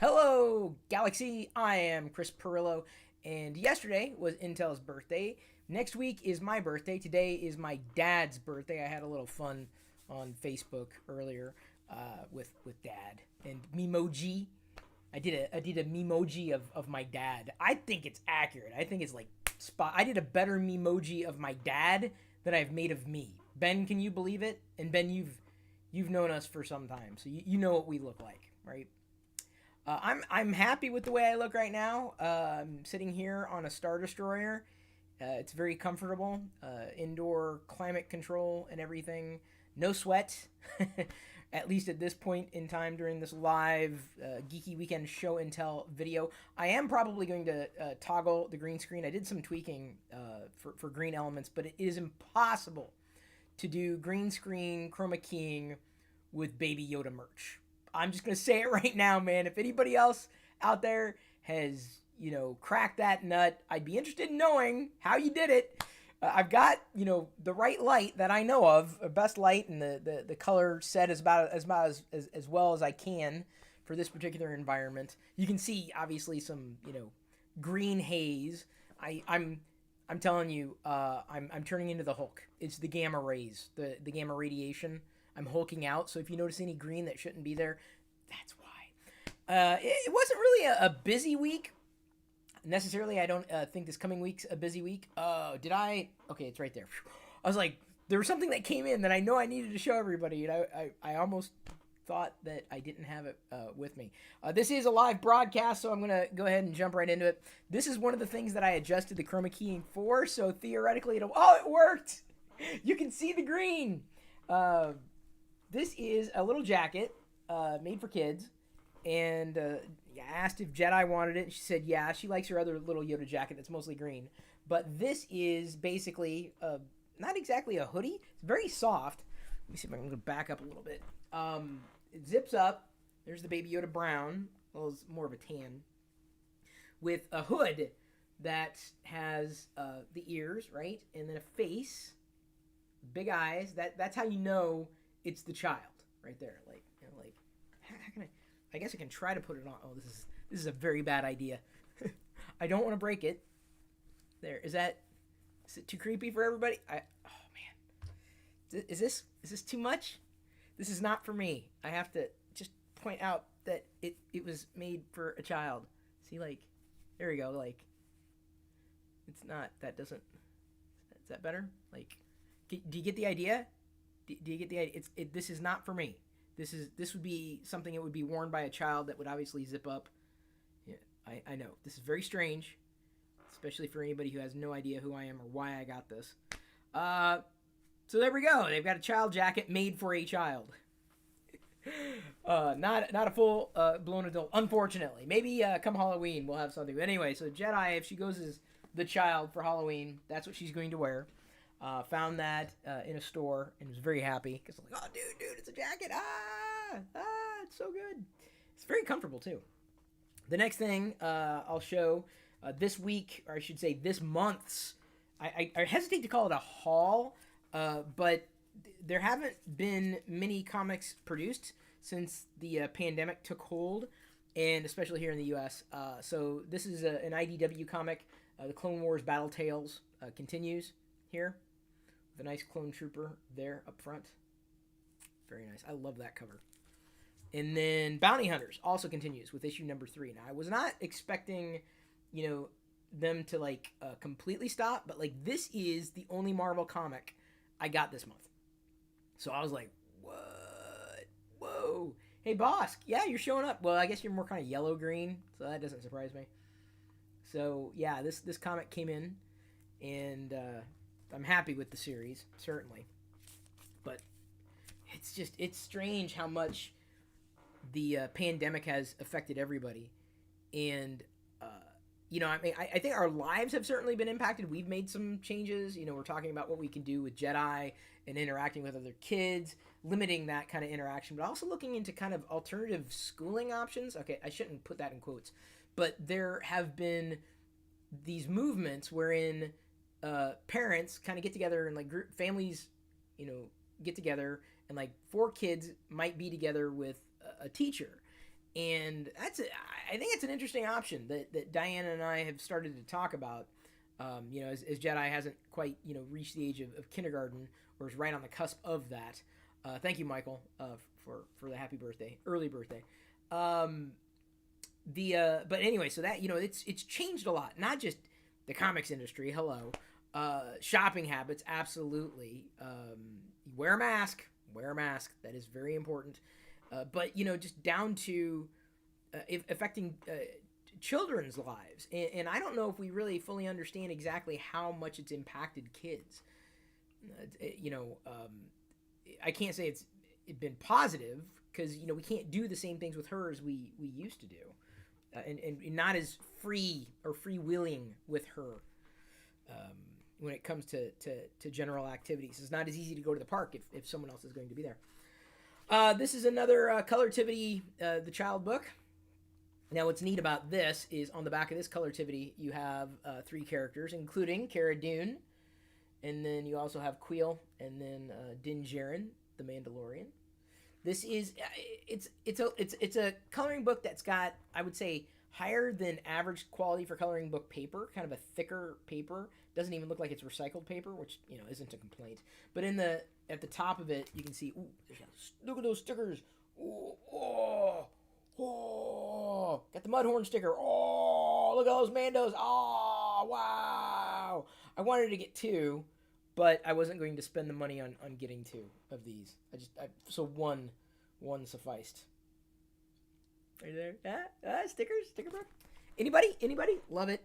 Hello, Galaxy. I am Chris Pirillo, and yesterday was Intel's birthday. Next week is my birthday. Today is my dad's birthday. I had a little fun on Facebook earlier with Dad and Memoji. I did a Memoji of my dad. I think it's accurate. I think it's like spot. I did a better Memoji of my dad than I've made of me. Ben, can you believe it? And Ben, you've known us for some time, so you know what we look like, right? I'm happy with the way I look right now. I'm sitting here on a Star Destroyer. It's very comfortable. Indoor climate control and everything. No sweat. At least at this point in time during this live Geeky Weekend Show and Tell video. I am probably going to toggle the green screen. I did some tweaking for green elements, but it is impossible to do green screen chroma keying with Baby Yoda merch. I'm just going to say it right now, man. If anybody else out there has, cracked that nut, I'd be interested in knowing how you did it. I've got, the right light that I know of, best light, and the color set is about as well as I can for this particular environment. You can see, obviously, some, green haze. I'm telling you, I'm turning into the Hulk. It's the gamma rays, the gamma radiation. I'm hulking out, so if you notice any green that shouldn't be there, that's why. It wasn't really a busy week. Necessarily, I don't think this coming week's a busy week. Did I? Okay, it's right there. I was like, there was something that came in that I know I needed to show everybody, and I almost thought that I didn't have it with me. This is a live broadcast, so I'm going to go ahead and jump right into it. This is one of the things that I adjusted the chroma keying for, so theoretically, it worked! You can see the green! This is a little jacket made for kids, and I asked if Jedi wanted it, and she said yeah. She likes her other little Yoda jacket that's mostly green. But this is basically not exactly a hoodie. It's very soft. Let me see if I can go back up a little bit. It zips up. There's the Baby Yoda brown. Well, it's more of a tan. With a hood that has the ears, right? And then a face, big eyes. That's how you know it's the child right there. How can I guess I can try to put it on. Oh, this is a very bad idea. I don't want to break it. There. Is it too creepy for everybody? Oh man. Is this too much? This is not for me. I have to just point out that it was made for a child. See, there we go. It's not, that doesn't, is that better? Do you get the idea? Do you get the idea? This is not for me. This would be something that would be worn by a child that would obviously zip up. Yeah, I know. This is very strange, especially for anybody who has no idea who I am or why I got this. So there we go. They've got a child jacket made for a child. Not a full blown adult, unfortunately. Maybe come Halloween we'll have something. But anyway, so Jedi, if she goes as the child for Halloween, that's what she's going to wear. Found that in a store and was very happy because I'm like, oh, dude, it's a jacket. It's so good. It's very comfortable too. The next thing I'll show this week, or I should say this month's, I hesitate to call it a haul, but there haven't been many comics produced since the pandemic took hold, and especially here in the U.S. So this is an IDW comic. The Clone Wars Battle Tales continues here. The nice clone trooper there up front. Very nice. I love that cover. And then Bounty Hunters also continues with issue number 3. Now, I was not expecting, them to, completely stop, but, this is the only Marvel comic I got this month. So I was like, what? Whoa. Hey, boss. Yeah, you're showing up. Well, I guess you're more kind of yellow-green, so that doesn't surprise me. So, yeah, this comic came in, and I'm happy with the series, certainly. But it's strange how much the pandemic has affected everybody. And, I think our lives have certainly been impacted. We've made some changes. We're talking about what we can do with Jedi and interacting with other kids, limiting that kind of interaction, but also looking into kind of alternative schooling options. Okay, I shouldn't put that in quotes. But there have been these movements wherein parents kind of get together and group families, get together and 4 kids might be together with a teacher. And I think it's an interesting option that Diana and I have started to talk about. As Jedi hasn't quite reached the age of kindergarten, or is right on the cusp of that. Thank you, Michael, for the happy birthday, early birthday. But anyway, so that it's changed a lot. Not just the comics industry. Hello, shopping habits. Absolutely. Wear a mask. Wear a mask. That is very important. But just down to affecting children's lives, and I don't know if we really fully understand exactly how much it's impacted kids. I can't say it's been positive because we can't do the same things with her as we used to do, and not as free or freewheeling with her when it comes to general activities. It's not as easy to go to the park if someone else is going to be there. This is another Colortivity, the child book. Now, what's neat about this is on the back of this Colortivity, you have 3 characters, including Cara Dune, and then you also have Queel, and then Din Djarin, the Mandalorian. This is it's a coloring book that's got, I would say, higher than average quality for coloring book paper, kind of a thicker paper. Doesn't even look like it's recycled paper, which isn't a complaint. But at the top of it, you can see, look at those stickers. Oh, got the Mudhorn sticker. Oh, look at those Mandos. Oh, wow. I wanted to get 2, but I wasn't going to spend the money on getting 2 of these. So one sufficed. Are you there? Stickers? Sticker book? Anybody? Love it.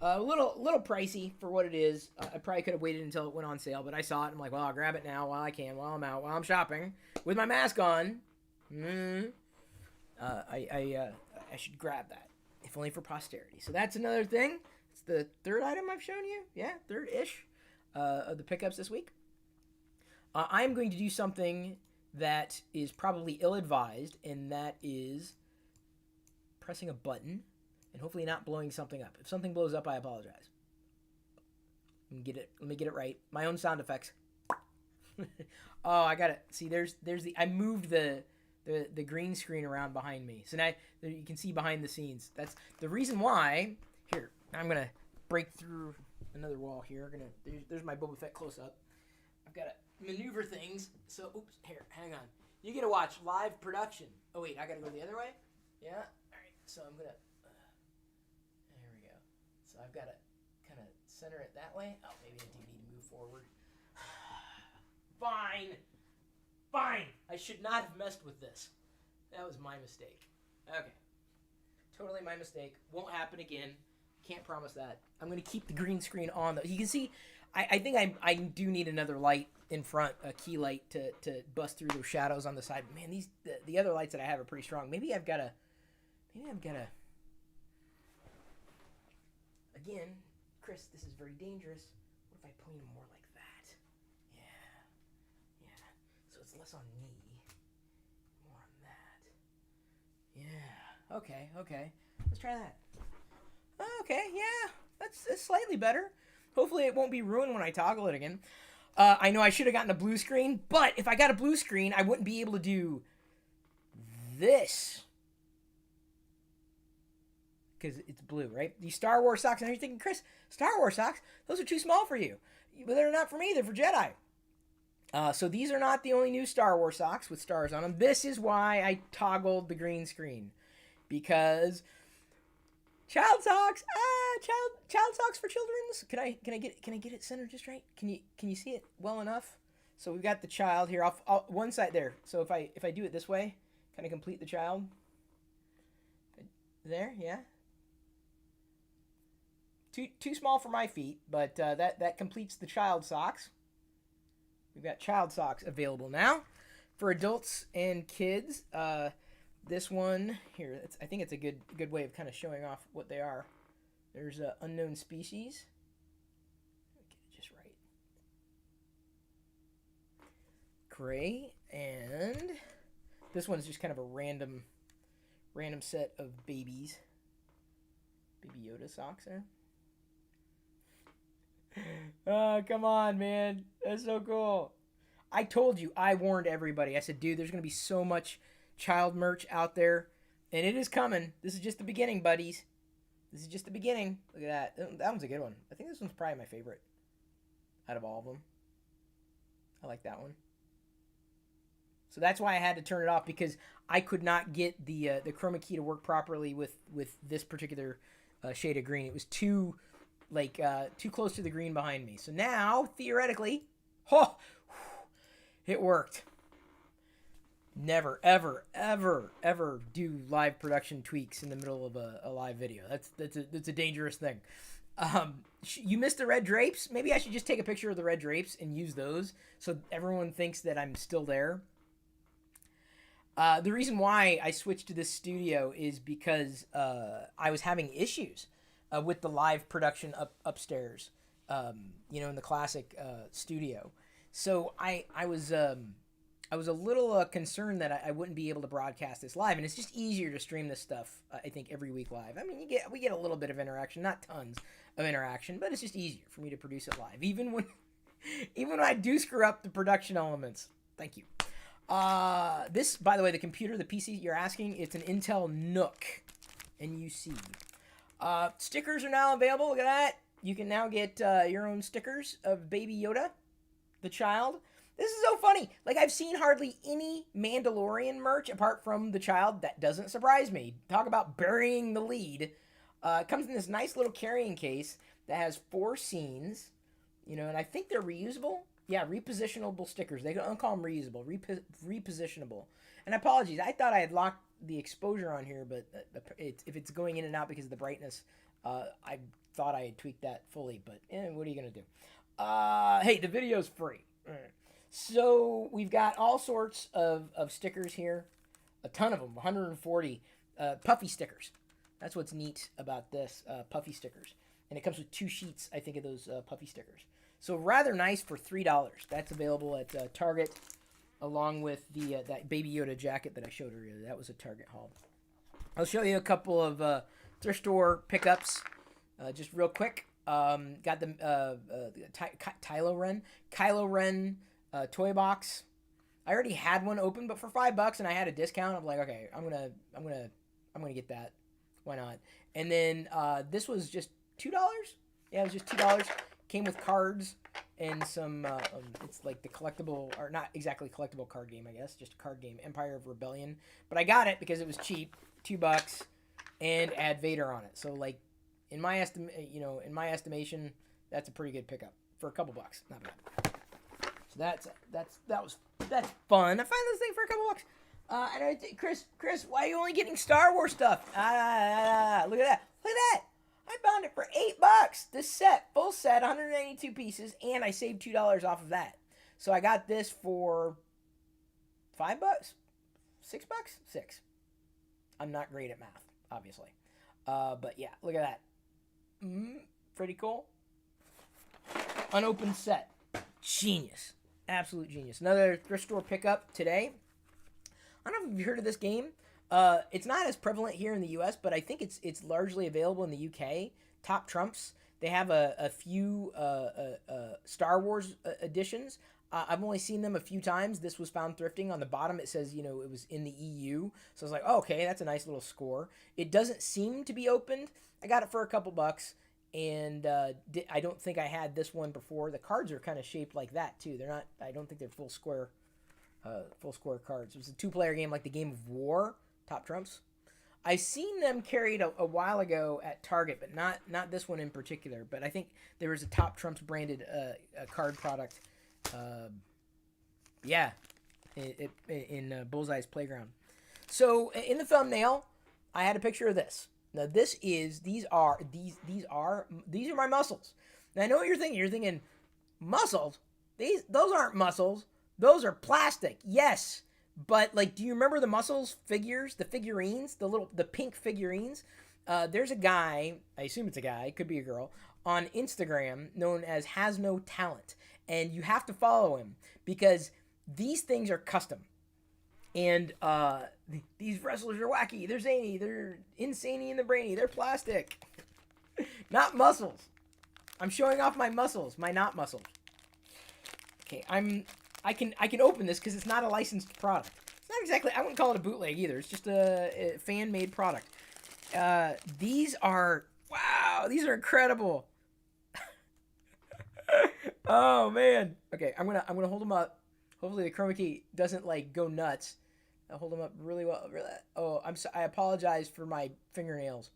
A little pricey for what it is. I probably could have waited until it went on sale, but I saw it and I'm like, well, I'll grab it now while I can, while I'm out, while I'm shopping with my mask on. I should grab that, if only for posterity. So that's another thing. It's the 3rd item I've shown you. Yeah, 3rd-ish of the pickups this week. I'm going to do something that is probably ill-advised, and that is pressing a button and hopefully not blowing something up. If something blows up, I apologize. Let me get it right. My own sound effects. Oh, I got it. See, I moved the green screen around behind me. So now you can see behind the scenes. That's the reason why. Here, I'm going to break through another wall here. There's my Boba Fett close-up. I've got to maneuver things. So, oops, here, hang on. You get to watch live production. Oh, wait, I got to go the other way? Yeah? All right, so I'm going to... there we go. So I've got to kind of center it that way. Oh, maybe I do need to move forward. Fine. I should not have messed with this. That was my mistake. Okay. Totally my mistake. Won't happen again. Can't promise that. I'm going to keep the green screen on, though. You can see, I think I do need another light in front, a key light to bust through those shadows on the side. Man, the other lights that I have are pretty strong. Maybe I've got to... Again, Chris, this is very dangerous. What if I point them more like that? Yeah. So it's less on me, more on that. Yeah. Okay. Let's try that. Okay, yeah. That's slightly better. Hopefully it won't be ruined when I toggle it again. I know I should have gotten a blue screen, but if I got a blue screen, I wouldn't be able to do this. Because it's blue, right? These Star Wars socks. And you're thinking, Chris, Star Wars socks? Those are too small for you. But they're not for me. They're for Jedi. So these are not the only new Star Wars socks with stars on them. This is why I toggled the green screen. Because child socks. Child socks for children's. Can I get it centered just right? Can you see it well enough? So we've got the child here. I'll one side there. So if I do it this way, kind of complete the child. There, yeah. Too small for my feet, but that completes the child socks. We've got child socks available now for adults and kids. This one here, I think it's a good way of kind of showing off what they are. There's unknown species. Get it just right. Gray, and this one's just kind of a random set of babies. Baby Yoda socks there. Oh, come on, man. That's so cool. I told you, I warned everybody. I said, dude, there's going to be so much child merch out there. And it is coming. This is just the beginning, buddies. This is just the beginning. Look at that. That one's a good one. I think this one's probably my favorite out of all of them. I like that one. So that's why I had to turn it off, because I could not get the chroma key to work properly with this particular shade of green. It was too close to the green behind me. So now, theoretically, it worked. Never, ever, ever, ever do live production tweaks in the middle of a live video. That's a dangerous thing. You missed the red drapes. Maybe I should just take a picture of the red drapes and use those so everyone thinks that I'm still there. The reason why I switched to this studio is because I was having issues with the live production upstairs, in the classic studio. So I was a little concerned that I wouldn't be able to broadcast this live, and it's just easier to stream this stuff, I think, every week live. I mean, we get a little bit of interaction, not tons of interaction, but it's just easier for me to produce it live, even when I do screw up the production elements. Thank you. This, by the way, the computer, the PC you're asking, it's an Intel Nook, NUC. Stickers are now available. Look at that. You can now get your own stickers of Baby Yoda, the child. This is so funny. Like, I've seen hardly any Mandalorian merch apart from the child. That doesn't surprise me. Talk about burying the lead. It comes in this nice little carrying case that has 4 scenes, and I think they're reusable. Yeah, repositionable stickers. They don't call them reusable. Repositionable. And apologies, I thought I had locked the exposure on here, but if it's going in and out because of the brightness, I thought I had tweaked that fully. But what are you going to do? Hey, the video's free. So we've got all sorts of stickers here. A ton of them, 140 puffy stickers. That's what's neat about this, puffy stickers. And it comes with 2 sheets, I think, of those puffy stickers. So rather nice for $3. That's available at Target, along with that Baby Yoda jacket that I showed earlier. That was a Target haul. I'll show you a couple of thrift store pickups, just real quick. Got the Kylo Ren toy box. I already had one open, but for $5, and I had a discount. I'm like, okay, I'm gonna get that. Why not? And then this was just $2. Yeah, it was just $2. Came with cards and some, it's like the collectible, or not exactly collectible card game, I guess, just a card game, Empire of Rebellion. But I got it because it was cheap, $2, and add Vader on it. So, like, in my estimation, that's a pretty good pickup for a couple bucks. Not bad. So that's fun. I find this thing for a couple bucks. And Chris, why are you only getting Star Wars stuff? Look at that. Look at that. I found it for $8. This set, full set, 192 pieces, and I saved $2 off of that. So I got this for $5, $6, $6. I'm not great at math, obviously. But yeah, look at that. Pretty cool. Unopened set. Genius. Absolute genius. Another thrift store pickup today. I don't know if you've heard of this game. It's not as prevalent here in the U.S., but I think it's largely available in the U.K. Top Trumps. They have a few Star Wars editions. I've only seen them a few times. This was found thrifting. On the bottom, it says, it was in the EU. So I was like, oh, okay, that's a nice little score. It doesn't seem to be opened. I got it for a couple bucks, and I don't think I had this one before. The cards are kind of shaped like that, too. They're not, I don't think they're full square cards. It was a 2-player game like the Game of War. Top Trumps. I seen them carried a while ago at Target, but not this one in particular. But I think there was a Top Trumps branded card product. In Bullseye's Playground. So in the thumbnail, I had a picture of this. Now these are my muscles. Now I know what you're thinking. You're thinking muscles. Those aren't muscles. Those are plastic. Yes. But, like, do you remember the muscles figures, the figurines, the pink figurines? There's a guy, I assume it's a guy, could be a girl, on Instagram known as Has No Talent. And you have to follow him because these things are custom. And these wrestlers are wacky. They're zany. They're insane in the brainy. They're plastic. Not muscles. I'm showing off my muscles, my not muscles. Okay, I can open this because it's not a licensed product. It's not exactly. I wouldn't call it a bootleg either. It's just a fan-made product. These are wow. These are incredible. Oh man. Okay, I'm gonna hold them up. Hopefully the chroma key doesn't like go nuts. I'll hold them up really well. Oh, I apologize for my fingernails.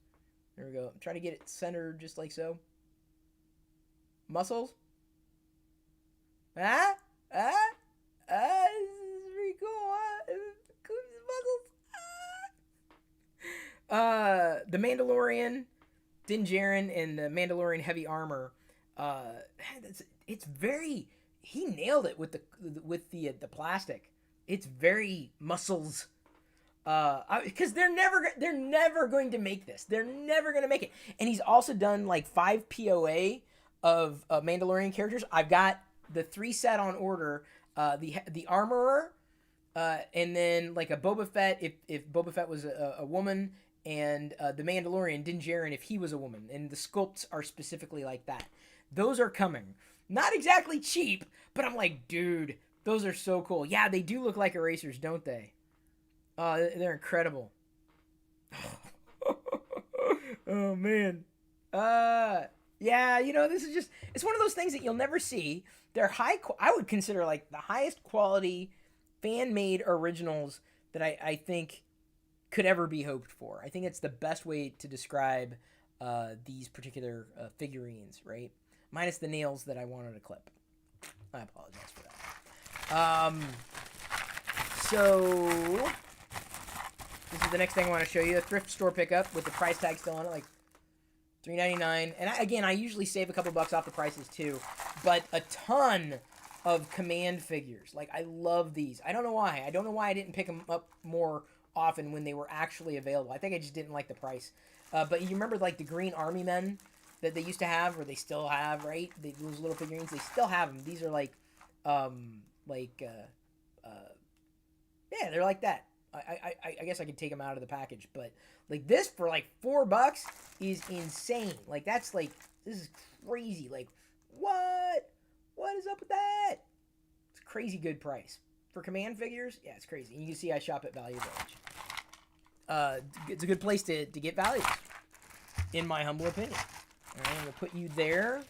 There we go. I'm trying to get it centered just like so. Muscles. Ah, ah, ah. This is pretty cool. Muscles. The Mandalorian, Din Djarin, and the Mandalorian heavy armor. It's very. He nailed it with the plastic. It's very muscles. Because they're never going to make this. They're never going to make it. And he's also done like 5 POA of Mandalorian characters. I've got the 3 set on order. The armorer, and then like a Boba Fett if Boba Fett was a woman, and the Mandalorian Din Djarin if he was a woman. And the sculpts are specifically like that. Those are coming. Not exactly cheap, but I'm like, dude, those are so cool. Yeah, they do look like erasers, don't they? They're incredible. Oh man. Yeah, this is just, it's one of those things that you'll never see. They're I would consider like the highest quality fan-made originals that I think could ever be hoped for. I think it's the best way to describe these particular figurines, right? Minus the nails that I wanted to clip. I apologize for that. So this is the next thing I want to show you. A thrift store pickup with the price tag still on it, like $3.99. And I usually save a couple bucks off the prices too. But a ton of command figures. Like, I love these. I don't know why. I don't know why I didn't pick them up more often when they were actually available. I think I just didn't like the price. But you remember, like, the Green Army Men that they used to have, or they still have, right? Those little figurines, they still have them. These are like, yeah, they're like that. I guess I could take them out of the package, but like this for like $4 is insane. Like that's like, this is crazy. Like what is up with that? It's a crazy good price for command figures. Yeah, it's crazy. And you can see I shop at Value Village. It's a good place to get values, in my humble opinion. All right, I'm gonna put you there.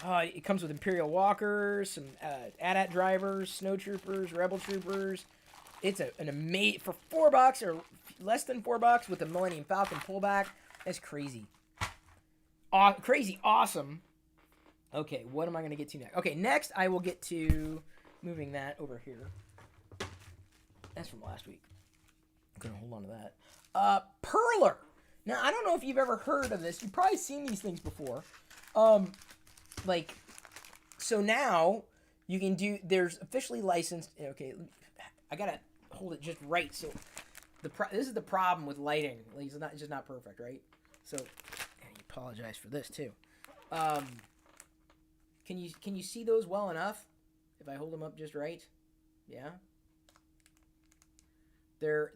It comes with Imperial Walkers, some AT-AT drivers, Snow Troopers, Rebel Troopers. It's an amazing, for $4 or less than $4 with a Millennium Falcon pullback. That's crazy. Crazy awesome. Okay, what am I going to get to next? Okay, next I will get to moving that over here. That's from last week. I'm going to hold on to that. Perler. Now, I don't know if you've ever heard of this. You've probably seen these things before. So now you can do, there's officially licensed, okay, I got to hold it just right. So this is the problem with lighting. Like, it's just not perfect, right? So, and I apologize for this too. Can you see those well enough? If I hold them up just right? Yeah. They're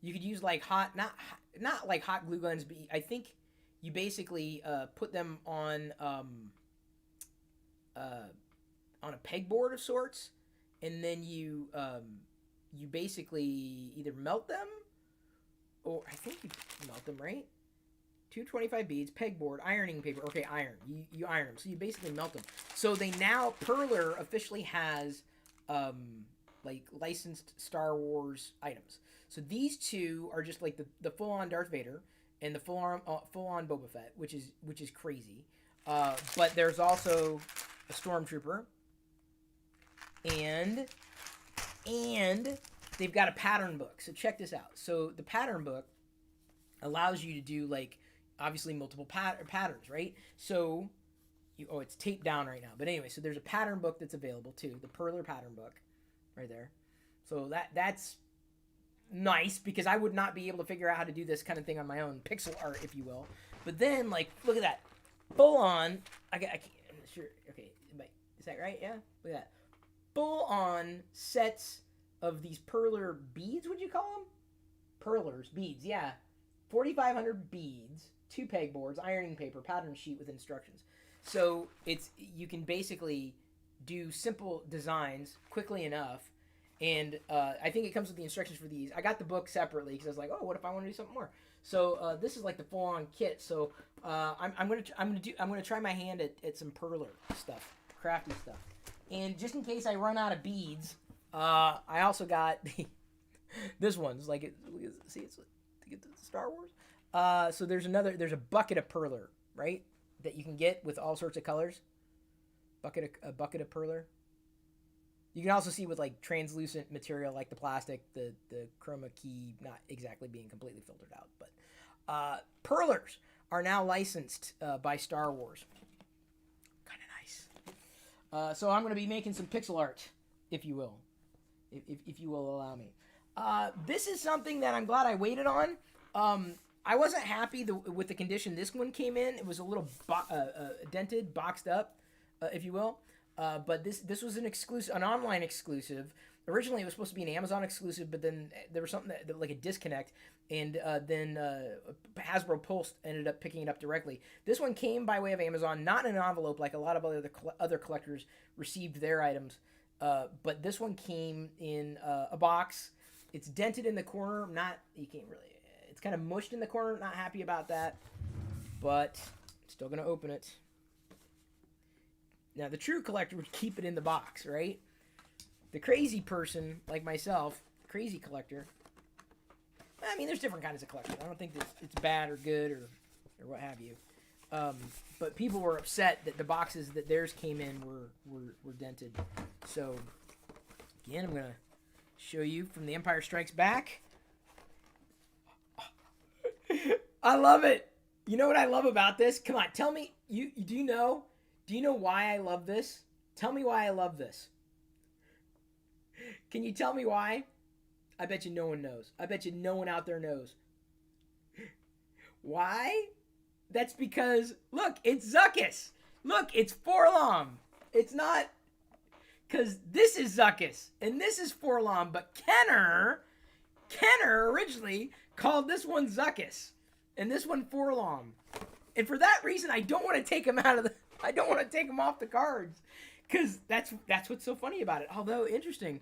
you could use like not like hot glue guns, but I think you basically put them on a pegboard of sorts, and then you basically either melt them, or I think you melt them, right? 225 beads, pegboard, ironing paper. Okay, iron. You iron them, so you basically melt them. So they now, Perler officially has like licensed Star Wars items. So these two are just like the full on Darth Vader and the full on Boba Fett, which is crazy. But there's also a Stormtrooper, and they've got a pattern book. So check this out. So the pattern book allows you to do like obviously multiple patterns, right? So it's taped down right now, but anyway, so there's a pattern book that's available too, the Perler pattern book, right there. So that's nice, because I would not be able to figure out how to do this kind of thing on my own, pixel art, if you will. But then, like, look at that, full on. I can't, I'm not sure. Okay, is that right? Yeah, look at that, full on sets of these Perler beads. Would you call them Perlers beads? Yeah, 4,500 beads, 2 pegboards, ironing paper, pattern sheet with instructions. So you can basically do simple designs quickly enough, And I think it comes with the instructions for these. I got the book separately because I was like, oh, what if I want to do something more? So this is like the full-on kit. So I'm gonna try my hand at some perler stuff, crafty stuff. And just in case I run out of beads, I also got this one's like see it's to get the Star Wars. So there's a bucket of perler, right, that you can get with all sorts of colors. A bucket of perler. You can also see with like translucent material like the plastic, the chroma key not exactly being completely filtered out. But perlers are now licensed by Star Wars. Kind of nice. So I'm going to be making some pixel art, if you will. If you will allow me. This is something that I'm glad I waited on. I wasn't happy with the condition this one came in. It was a little dented, boxed up, if you will. But this was an online exclusive. Originally, it was supposed to be an Amazon exclusive, but then there was something that like a disconnect, and then Hasbro Pulse ended up picking it up directly. This one came by way of Amazon, not in an envelope like a lot of other collectors received their items. But this one came in a box. It's dented in the corner. You can't really. It's kind of mushed in the corner. Not happy about that, but still gonna open it. Now, the true collector would keep it in the box, right? The crazy person, like myself, crazy collector, I mean, there's different kinds of collectors. I don't think that it's bad or good or what have you. But people were upset that the boxes that theirs came in were dented. So, again, I'm going to show you from The Empire Strikes Back. I love it. You know what I love about this? Come on, tell me. Do you know why I love this? Tell me why I love this. Can you tell me why? I bet you no one knows. I bet you no one out there knows. Why? That's because, look, it's Zuckuss. Look, it's Forlom. It's not, because this is Zuckuss, and this is Forlom, but Kenner originally called this one Zuckuss, and this one Forlom. And for that reason, I don't want to take him off the cards, because that's what's so funny about it. Although interesting,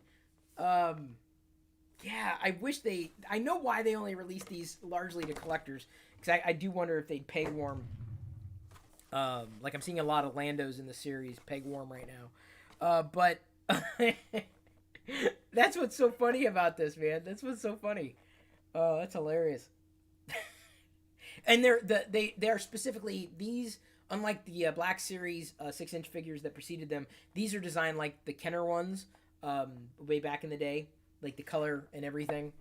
yeah, I know why they only release these largely to collectors, because I do wonder if they'd peg warm. Like I'm seeing a lot of Landos in the series peg warm right now, but that's what's so funny about this, man. That's what's so funny. Oh, that's hilarious. And they're specifically these. Unlike the Black Series 6-inch figures that preceded them, these are designed like the Kenner ones way back in the day, like the color and everything,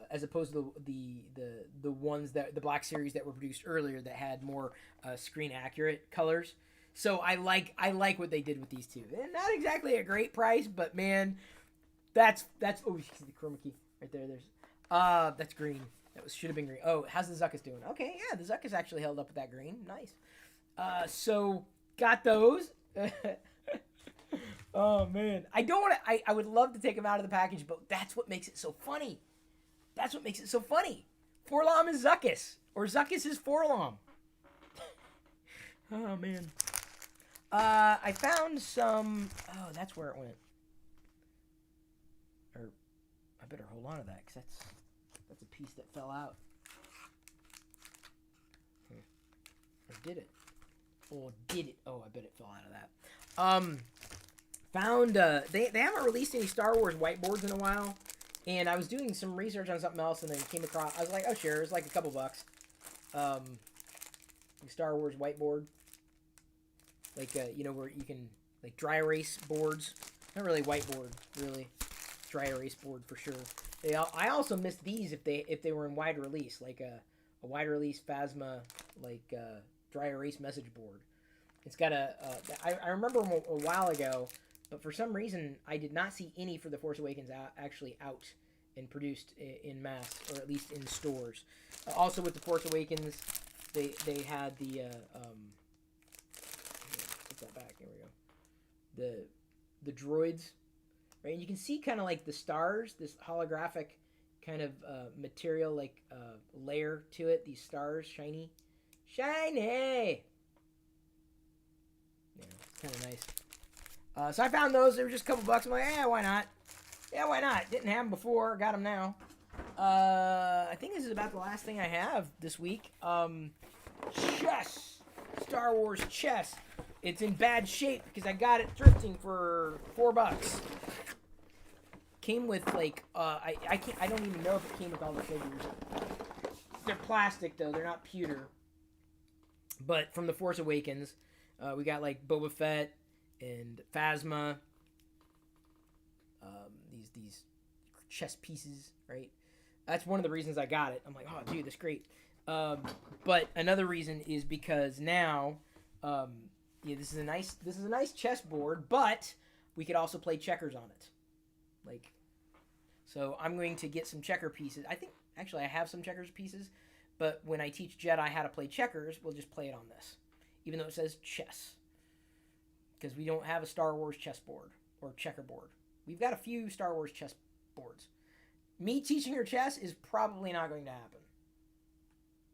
as opposed to the ones that the Black Series that were produced earlier that had more screen accurate colors. So I like what they did with these two. And not exactly a great price, but man, that's oh, you can see the chroma key right there. There's that's green. Should have been green. Oh, how's the Zuckuss doing? Okay, yeah, the Zuckuss actually held up with that green. Nice. So got those. Oh man, I don't want to. I would love to take them out of the package, but that's what makes it so funny. That's what makes it so funny. Forlom is Zuckuss, or Zuckuss is Forlom. Oh man. I found some. Oh, that's where it went. Or I better hold on to that because that's a piece that fell out. Or did it? Or did it? Oh, I bet it fell out of that. Found they haven't released any Star Wars whiteboards in a while, and I was doing some research on something else, and then came across. I was like, oh sure, it's like a couple bucks. Star Wars whiteboard, like where you can like dry erase boards. Not really whiteboard, really dry erase board for sure. I also missed these if they were in wide release, like a wide release Phasma like dry erase message board. It's got I remember them a while ago, but for some reason I did not see any for The Force Awakens actually out and produced in mass, or at least in stores. Also with The Force Awakens, they had the put that back. Here we go. The droids, right? And you can see kind of like the stars, this holographic kind of material, like layer to it. These stars, shiny. Yeah, it's kind of nice. So I found those. They were just a couple bucks. I'm like, why not? Yeah, why not? Didn't have them before. Got them now. I think this is about the last thing I have this week. Chess. Star Wars chess. It's in bad shape because I got it thrifting for $4. Came with like I don't even know if it came with all the figures. They're plastic though. They're not pewter. But from The Force Awakens, we got like Boba Fett and Phasma. These chess pieces, right? That's one of the reasons I got it. I'm like, oh, dude, that's great. But another reason is because now, this is a nice chessboard, but we could also play checkers on it. Like, so I'm going to get some checker pieces. I think actually I have some checkers pieces, but when I teach Jedi how to play checkers, we'll just play it on this, even though it says chess, because we don't have a Star Wars chessboard or checkerboard. We've got a few Star Wars chess boards. Me teaching her chess is probably not going to happen.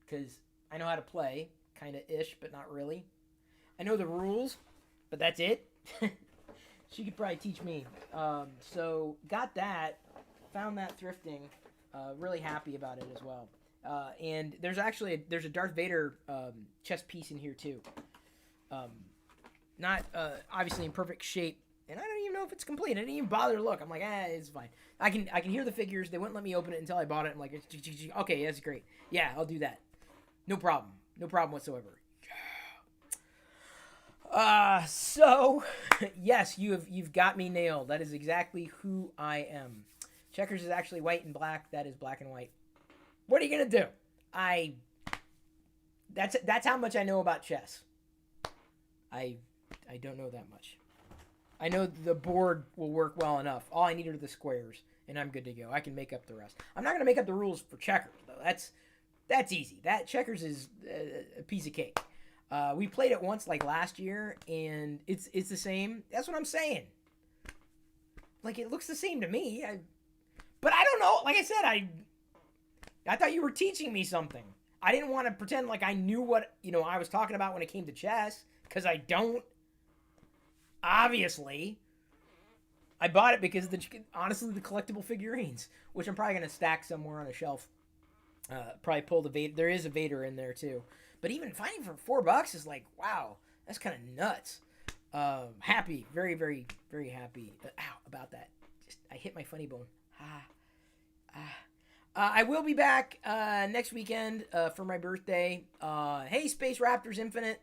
Because I know how to play, kind of ish, but not really. I know the rules, but that's it. She could probably teach me. So got that, found that thrifting, really happy about it as well. And there's a Darth Vader chess piece in here too. Not obviously in perfect shape. And I don't even know if it's complete. I didn't even bother to look. I'm like, it's fine. I can hear the figures. They wouldn't let me open it until I bought it. I'm like, okay, that's great. Yeah, I'll do that. No problem. No problem whatsoever. So yes, you've got me nailed. That is exactly who I am. Checkers is actually white and black. That is black and white. What are you gonna do? That's how much I know about chess. I don't know that much. I know the board will work well enough. All I need are the squares, and I'm good to go. I can make up the rest. I'm not going to make up the rules for checkers, though. That's easy. That checkers is a piece of cake. We played it once, like last year, and it's the same. That's what I'm saying. Like, it looks the same to me. But I don't know. Like I said, I thought you were teaching me something. I didn't want to pretend like I knew what I was talking about when it came to chess, because I don't. Obviously, I bought it because honestly the collectible figurines, which I'm probably gonna stack somewhere on a shelf. Probably pull the Vader. There is a Vader in there too, but even finding for $4 is like, wow, that's kind of nuts. Happy, very, very, very happy. About that. I hit my funny bone. I will be back next weekend for my birthday. Hey, Space Raptors Infinite.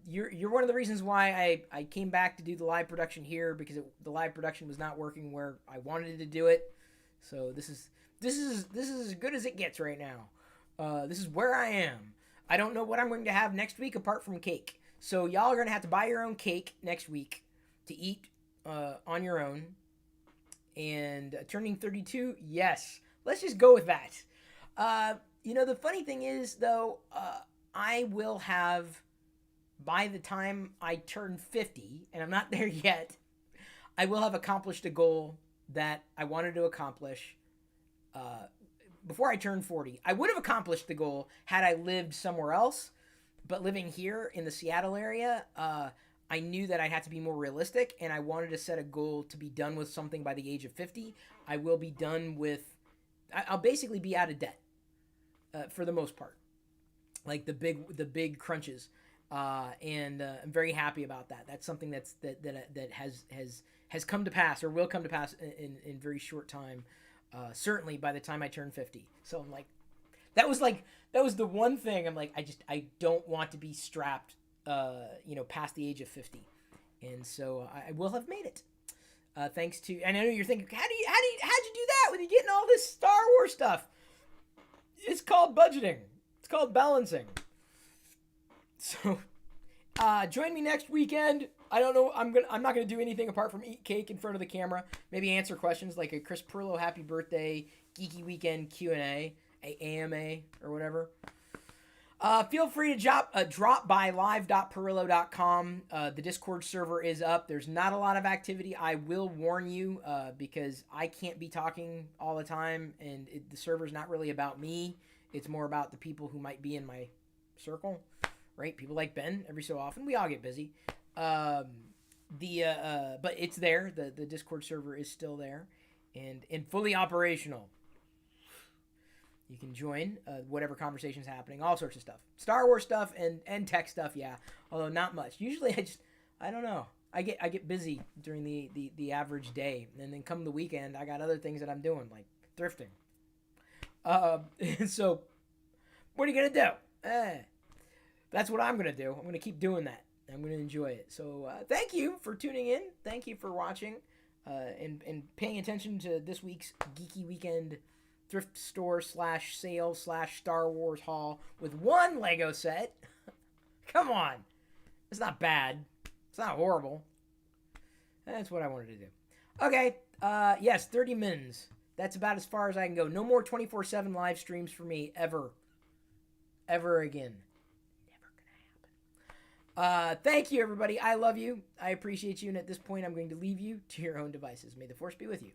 You're one of the reasons why I came back to do the live production here, because the live production was not working where I wanted to do it. So this is as good as it gets right now. This is where I am. I don't know what I'm going to have next week apart from cake. So y'all are going to have to buy your own cake next week to eat on your own. And turning 32, yes. Let's just go with that. The funny thing is, though, I will have, by the time I turn 50, and I'm not there yet, I will have accomplished a goal that I wanted to accomplish before I turned 40. I would have accomplished the goal had I lived somewhere else, but living here in the Seattle area, I knew that I had to be more realistic, and I wanted to set a goal to be done with something by the age of 50. I will be done with, I'll basically be out of debt for the most part, like the big crunches. And I'm very happy about that. That's something that has come to pass, or will come to pass in very short time. Certainly by the time I turn 50. So I'm like, that was the one thing I'm like, I don't want to be strapped, past the age of 50. And so I will have made it. Thanks to, and I know you're thinking, how'd you do that when you're getting all this Star Wars stuff? It's called budgeting. It's called balancing. So, join me next weekend. I don't know. I'm not gonna do anything apart from eat cake in front of the camera. Maybe answer questions like a Chris Pirillo happy birthday, Geeky weekend Q&A, AMA or whatever. Feel free to drop by live.pirillo.com. The Discord server is up. There's not a lot of activity. I will warn you because I can't be talking all the time, and the server's not really about me. It's more about the people who might be in my circle. Right? People like Ben, every so often. We all get busy. But it's there. The Discord server is still there, and fully operational. You can join whatever conversation's happening, all sorts of stuff, Star Wars stuff and tech stuff. Yeah, although not much. Usually I don't know. I get busy during the average day, and then come the weekend, I got other things that I'm doing like thrifting. So what are you gonna do? That's what I'm gonna do. I'm gonna keep doing that. I'm gonna enjoy it. So thank you for tuning in. Thank you for watching and paying attention to this week's Geeky Weekend thrift store /sale /Star Wars haul with one Lego set. Come on. It's not bad. It's not horrible. That's what I wanted to do. Okay. Yes, 30 mins. That's about as far as I can go. No more 24/7 live streams for me ever. Ever again. Never gonna happen. Thank you, everybody. I love you. I appreciate you. And at this point, I'm going to leave you to your own devices. May the Force be with you.